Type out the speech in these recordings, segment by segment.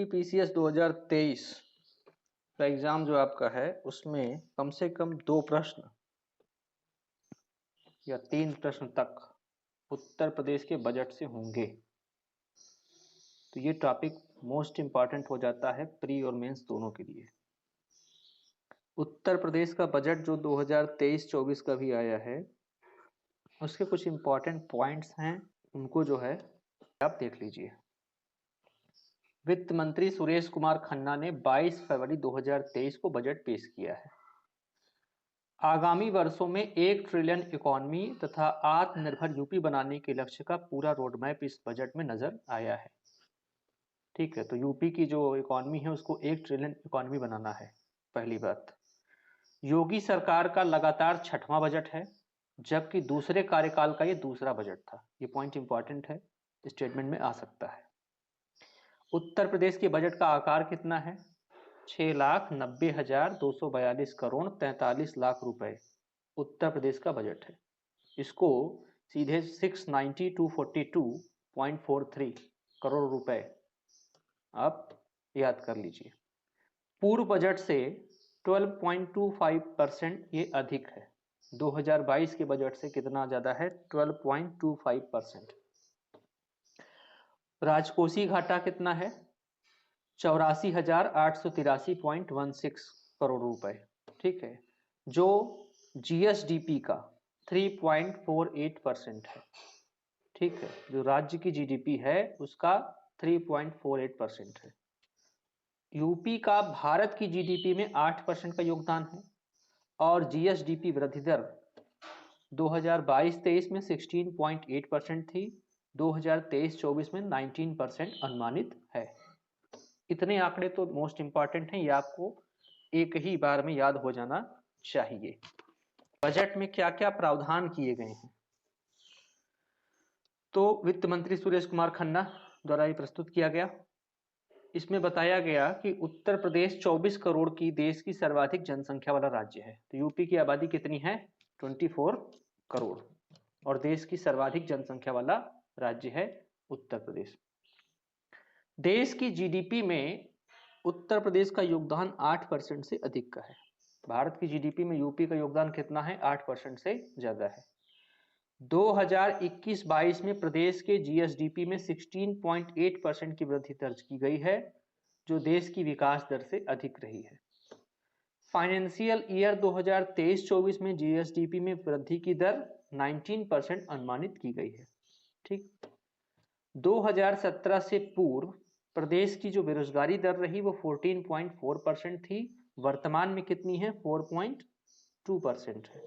UP PCS 2023 का exam जो आपका है उसमें कम से कम 2 प्रश्न या 3 प्रश्न तक उत्तर प्रदेश के बजट से होंगे। तो ये टॉपिक मोस्ट इम्पॉर्टेंट हो जाता है प्री और मेंस दोनों के लिए। उत्तर प्रदेश का बजट जो 2023-24 का भी आया है उसके कुछ इम्पॉर्टेंट पॉइंट्स हैं, उनको जो है आप देख लीजिए। वित्त मंत्री सुरेश कुमार खन्ना ने 22 फरवरी 2023 को बजट पेश किया है। आगामी वर्षों में 1 ट्रिलियन इकोनॉमी तथा आत्मनिर्भर यूपी बनाने के लक्ष्य का पूरा रोडमैप इस बजट में नजर आया है। ठीक है, तो यूपी की जो इकोनॉमी है उसको 1 ट्रिलियन इकोनॉमी बनाना है। पहली बात, योगी सरकार का लगातार 6वां बजट है, जबकि दूसरे कार्यकाल का ये दूसरा बजट था। ये पॉइंट इंपॉर्टेंट है, स्टेटमेंट में आ सकता है। उत्तर प्रदेश के बजट का आकार कितना है? 6,90,242 करोड़ 43 लाख रुपए उत्तर प्रदेश का बजट है। इसको सीधे 690,242.43 करोड़ रुपए आप याद कर लीजिए। पूर्व बजट से 12.25% ये अधिक है। 2022 के बजट से कितना ज्यादा है? 12.25%। राजकोषीय घाटा कितना है? 84,883.16 करोड़ रुपए। ठीक है, जो जीएसडीपी का 3.48% है। ठीक है, जो राज्य की जीडीपी है उसका 3.48% है। यूपी का भारत की जीडीपी में 8% का योगदान है और जीएसडीपी वृद्धि दर 2022-23 में 16.8% थी, 2023-24 में 19% अनुमानित है। इतने आंकड़े तो मोस्ट इंपॉर्टेंट हैं, ये आपको एक ही बार में याद हो जाना चाहिए। बजट में क्या क्या प्रावधान किए गए हैं तो वित्त मंत्री सुरेश कुमार खन्ना द्वारा ये प्रस्तुत किया गया। इसमें बताया गया कि उत्तर प्रदेश 24 करोड़ की देश की सर्वाधिक जनसंख्या वाला राज्य है। तो यूपी की आबादी कितनी है? 24 करोड़ और देश की सर्वाधिक जनसंख्या वाला राज्य है उत्तर प्रदेश। देश की जीडीपी में उत्तर प्रदेश का योगदान 8% से अधिक का है। भारत की जीडीपी में यूपी का योगदान कितना है? 8% से ज्यादा है। 2021-22 में प्रदेश के जीएसडीपी में 16.8% की वृद्धि दर्ज की गई है, जो देश की विकास दर से अधिक रही है। फाइनेंशियल ईयर 2023-24 में जीएसडीपी में वृद्धि की दर 19% अनुमानित की गई है। ठीक, 2017 से पूर्व प्रदेश की जो बेरोजगारी दर रही वो 14.4% थी, वर्तमान में कितनी है? 4.2% है।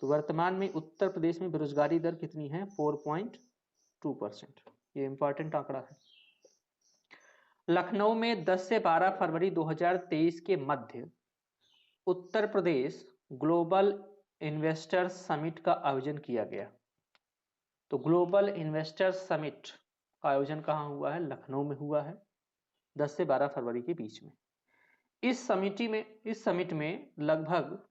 तो वर्तमान में उत्तर प्रदेश में बेरोजगारी दर कितनी है? 4.2%। ये इंपॉर्टेंट आंकड़ा है। लखनऊ में 10 से 12 फरवरी 2023 के मध्य Uttar Pradesh global investors summit का आयोजन किया गया। तो ग्लोबल इन्वेस्टर्स समिट का आयोजन कहाँ हुआ है? लखनऊ में हुआ है, 10 से 12 फरवरी के बीच में। इस समिट में लगभग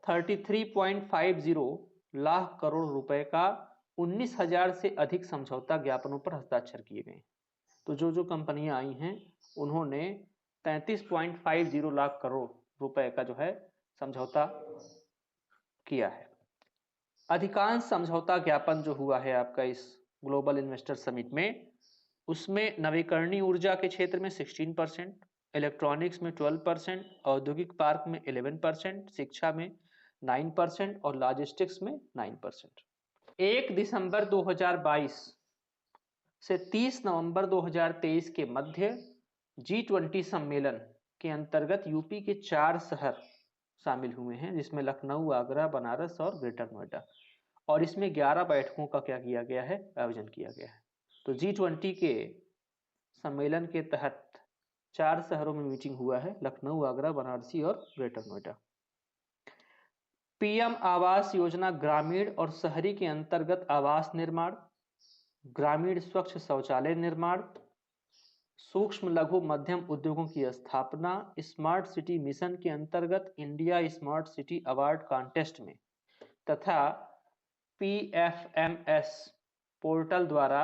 33.50 लाख करोड़ रुपए का 19,000 से अधिक समझौता ज्ञापनों पर हस्ताक्षर किए गए। तो जो कंपनियां आई हैं उन्होंने 33.50 लाख करोड़ रुपए का जो है समझौता किया है। अधिकांश समझौता ज्ञापन जो हुआ है आपका इस ग्लोबल इन्वेस्टर समिट में, उसमें नवीकरणीय ऊर्जा के क्षेत्र में 16%, इलेक्ट्रॉनिक्स में 12%, औद्योगिक पार्क में 11%, शिक्षा में 9% और लॉजिस्टिक्स में 9%। 1 दिसंबर 2022 से 30 नवंबर 2023 के मध्य G20 सम्मेलन के अंतर्गत यूपी के 4 शहर शामिल हुए हैं, जिसमें लखनऊ, आगरा, बनारस और ग्रेटर नोएडा। और इसमें 11 बैठकों का क्या किया गया है? आयोजन किया गया है। तो G20 के सम्मेलन के तहत 4 शहरों में मीटिंग हुआ है, लखनऊ, आगरा, बनारसी और ग्रेटर नोएडा। पीएम आवास योजना ग्रामीण और शहरी के अंतर्गत आवास निर्माण, ग्रामीण स्वच्छ शौचालय निर्माण, सूक्ष्म लघु मध्यम उद्योगों की स्थापना, स्मार्ट सिटी मिशन के अंतर्गत India smart city award contest में तथा पीएफएमएस पोर्टल द्वारा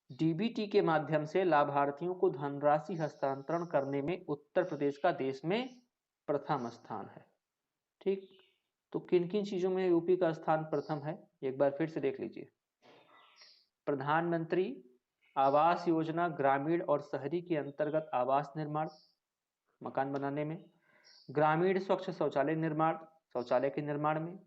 डीबीटी के माध्यम से लाभार्थियों को धनराशि हस्तांतरण करने में उत्तर प्रदेश का देश में प्रथम स्थान है। ठीक, तो किन किन चीजों में यूपी का स्थान प्रथम है एक बार फिर से देख लीजिए। प्रधानमंत्री आवास योजना ग्रामीण और शहरी के अंतर्गत आवास निर्माण, मकान बनाने में, ग्रामीण स्वच्छ शौचालय निर्माण, शौचालय के निर्माण में,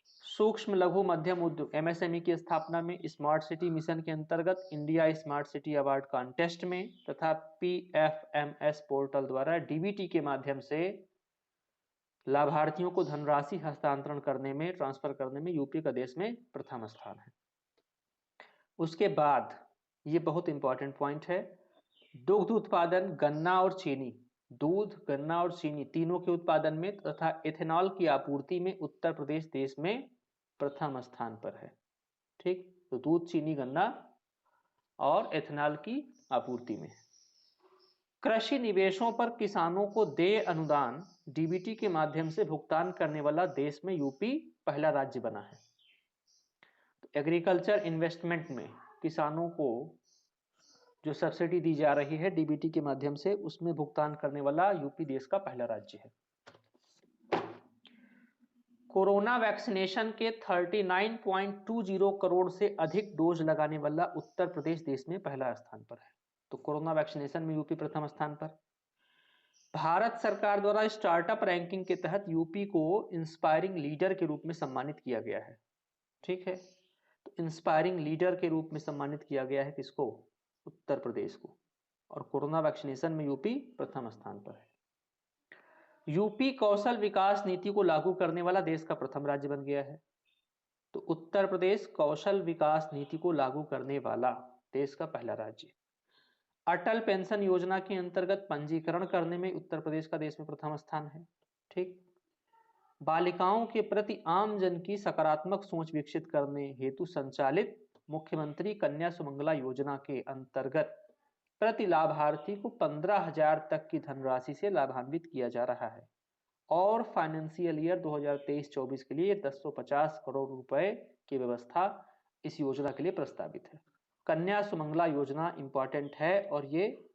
सूक्ष्म लघु मध्यम उद्योग एमएसएमई की स्थापना में, स्मार्ट सिटी मिशन के अंतर्गत India smart city award contest में, तथा पीएफएमएस पोर्टल द्वारा डीबीटी के माध्यम से लाभार्थियों को धनराशि हस्तांतरण करने में, ट्रांसफर करने में यूपी का देश में प्रथम स्थान है। उसके बाद ये बहुत इंपॉर्टेंट पॉइंट है, दुग्ध उत्पादन, गन्ना और चीनी, दूध, गन्ना और चीनी तीनों के उत्पादन में तथा एथेनॉल की आपूर्ति में उत्तर प्रदेश देश में प्रथम स्थान पर है। ठीक, तो दूध, चीनी, गन्ना और एथेनॉल की आपूर्ति में। कृषि निवेशों पर किसानों को देय अनुदान डीबीटी के माध्यम से भुगतान करने वाला देश में यूपी पहला राज्य बना है। तो एग्रीकल्चर इन्वेस्टमेंट में किसानों को जो सब्सिडी दी जा रही है डीबीटी के माध्यम से, उसमें भुगतान करने वाला यूपी देश का पहला राज्य है। कोरोना वैक्सीनेशन के 39.20 करोड़ से अधिक डोज लगाने वाला उत्तर प्रदेश देश में पहला स्थान पर है। तो कोरोना वैक्सीनेशन में यूपी प्रथम स्थान पर। भारत सरकार द्वारा स्टार्टअप रैंकिंग के तहत यूपी को इंस्पायरिंग लीडर के रूप में सम्मानित किया गया है। ठीक है, तो इंस्पायरिंग लीडर के रूप में सम्मानित किया गया है किसको? उत्तर प्रदेश को। और कोरोना वैक्सीनेशन में यूपी प्रथम स्थान पर है। यूपी कौशल विकास नीति को लागू करने वाला देश का प्रथम राज्य बन गया है। तो उत्तर प्रदेश कौशल विकास नीति को लागू करने वाला देश का पहला राज्य। अटल पेंशन योजना के अंतर्गत पंजीकरण करने में उत्तर प्रदेश का देश में प्रथम स्थान है। ठीक, बालिकाओं के प्रति आम जन की सकारात्मक सोच विकसित करने हेतु संचालित मुख्यमंत्री कन्या सुमंगला योजना के अंतर्गत प्रति लाभार्थी को 15,000 तक की धनराशि से लाभान्वित किया जा रहा है और फाइनेंशियल ईयर 2023-24 के लिए 1050 करोड़ रुपए की व्यवस्था इस योजना के लिए प्रस्तावित है। कन्या सुमंगला योजना इंपॉर्टेंट है और ये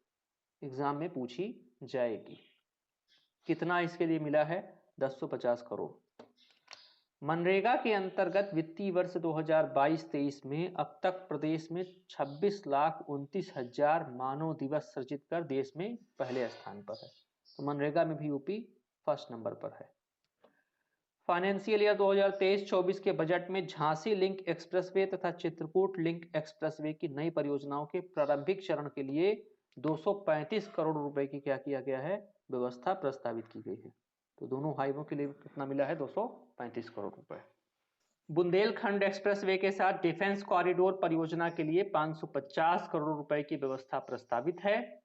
एग्जाम में पूछी जाएगी। कितना इसके लिए मिला है? 1050 करोड़। मनरेगा के अंतर्गत वित्तीय वर्ष 2022-23 में अब तक प्रदेश में 26,29,000 मानव दिवस सृजित कर देश में पहले स्थान पर है। तो मनरेगा में भी यूपी फर्स्ट नंबर पर है। फाइनेंशियल ईयर 2023-24 के बजट में झांसी लिंक एक्सप्रेसवे तथा चित्रकूट लिंक एक्सप्रेसवे की नई परियोजनाओं के प्रारंभिक चरण के लिए 235 करोड़ रुपए की क्या किया गया है? व्यवस्था प्रस्तावित की गई है। तो दोनों हाईवे के लिए कितना मिला है? 235 करोड़ रुपए। बुंदेलखंड एक्सप्रेसवे के साथ डिफेंस कॉरिडोर परियोजना के लिए 550 करोड़ रुपए की व्यवस्था प्रस्तावित है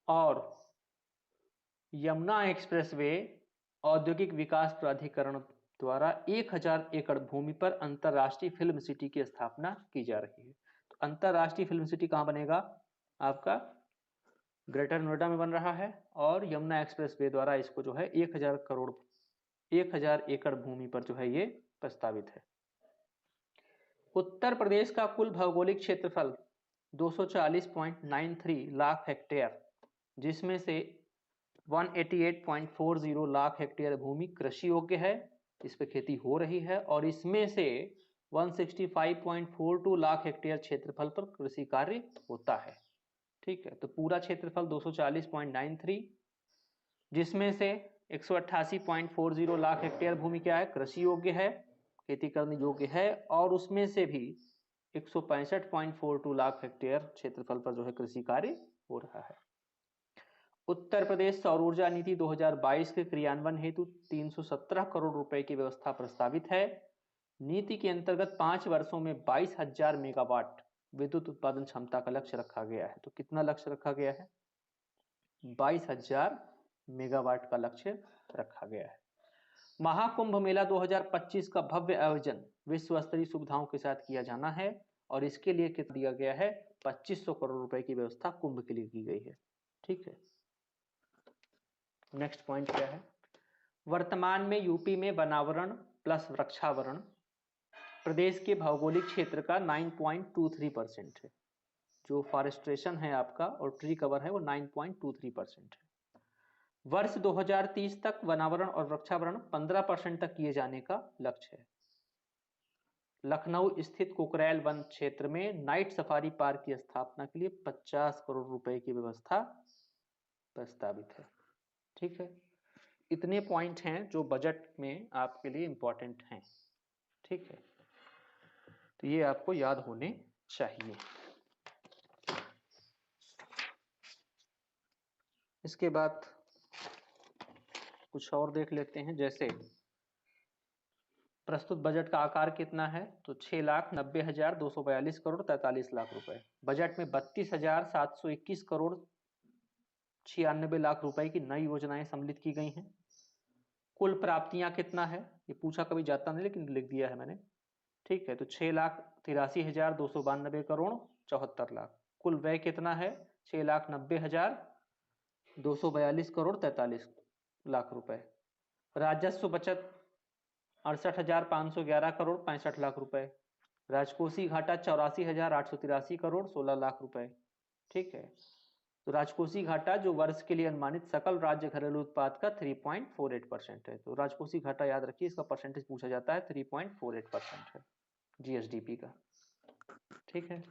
और यमुना एक्सप्रेसवे औद्योगिक विकास प्राधिकरण द्वारा 1000 एकड़ भूमि पर अंतरराष्ट्रीय फिल्म सिटी की स्थापना की जा रही है। तो अंतरराष्ट्रीय फिल्म सिटी कहां बनेगा? आपका ग्रेटर नोएडा में बन रहा है और यमुना एक्सप्रेसवे द्वारा इसको जो है 1000 एकड़ भूमि पर जो है ये प्रस्तावित है। उत्तर प्रदेश का कुल भौगोलिक क्षेत्रफल 240.93 लाख हेक्टेयर, जिसमें से 188.40 लाख हेक्टेयर भूमि कृषि योग्य है, इस पे खेती हो रही है, और इसमें से 165.42 लाख हेक्टेयर क्षेत्रफल पर कृषि कार्य होता है। ठीक है, तो पूरा क्षेत्रफल 240.93, जिसमें से 188.40 लाख हेक्टेयर भूमि क्या है? कृषि योग्य है, खेती करने योग्य है, और उसमें से भी 165.42 लाख हेक्टेयर क्षेत्रफल पर जो है कृषि कार्य हो रहा है। उत्तर प्रदेश सौर ऊर्जा नीति 2022 के क्रियान्वयन हेतु 317 करोड़ रुपए की व्यवस्था प्रस्तावित है। नीति के अंतर्गत 5 वर्षों में 22,000 मेगावाट विद्युत उत्पादन क्षमता का लक्ष्य रखा गया है। तो कितना लक्ष्य रखा गया है? 22,000 मेगावाट का लक्ष्य रखा गया है। महाकुंभ मेला 2025 का भव्य आयोजन विश्व स्तरीय सुविधाओं के साथ किया जाना है और इसके लिए कितना दिया गया है? 2500 करोड़ रुपए की व्यवस्था कुंभ के लिए की गई है। ठीक है, नेक्स्ट पॉइंट क्या है? वर्तमान में यूपी में वनावरण प्लस वृक्षावरण प्रदेश के भौगोलिक क्षेत्र का 9.23% है। जो फॉरेस्ट्रेशन है आपका और ट्री कवर है वो 9.23% है। वर्ष 2030 तक वनावरण और वृक्षावरण 15% तक किए जाने का लक्ष्य है। लखनऊ स्थित कुकरेल वन क्षेत्र में नाइट सफारी पार्क की स्थापना के लिए 50 करोड़ रुपए की व्यवस्था प्रस्तावित है। ठीक है, इतने पॉइंट हैं जो बजट में आपके लिए इंपॉर्टेंट हैं। ठीक है, तो ये आपको याद होने चाहिए। इसके बाद कुछ और देख लेते हैं, जैसे प्रस्तुत बजट का आकार कितना है, तो 6,90,242 करोड़ 43 लाख रुपए। बजट में 32,721 करोड़ 96 लाख रुपए की नई योजनाएं सम्मिलित की गई हैं। कुल प्राप्तियां कितना है, ये पूछा कभी जाता नहीं लेकिन लिख दिया है मैंने। ठीक है, तो 6,83,292 करोड़ 74 लाख। कुल व्यय कितना है, 6,90,242 करोड़ 43 लाख रुपए। राजस्व बचत 68,511 करोड़ 65 लाख रुपए। राजकोषीय घाटा 84,883 करोड़ 16 लाख रुपए। ठीक है, तो राजकोषीय घाटा जो वर्ष के लिए अनुमानित सकल राज्य घरेलू उत्पाद का 3.48% है। तो राजकोषीय घाटा याद रखिए, इसका परसेंटेज पूछा जाता है, 3.48% है जीएसडीपी का। ठीक है,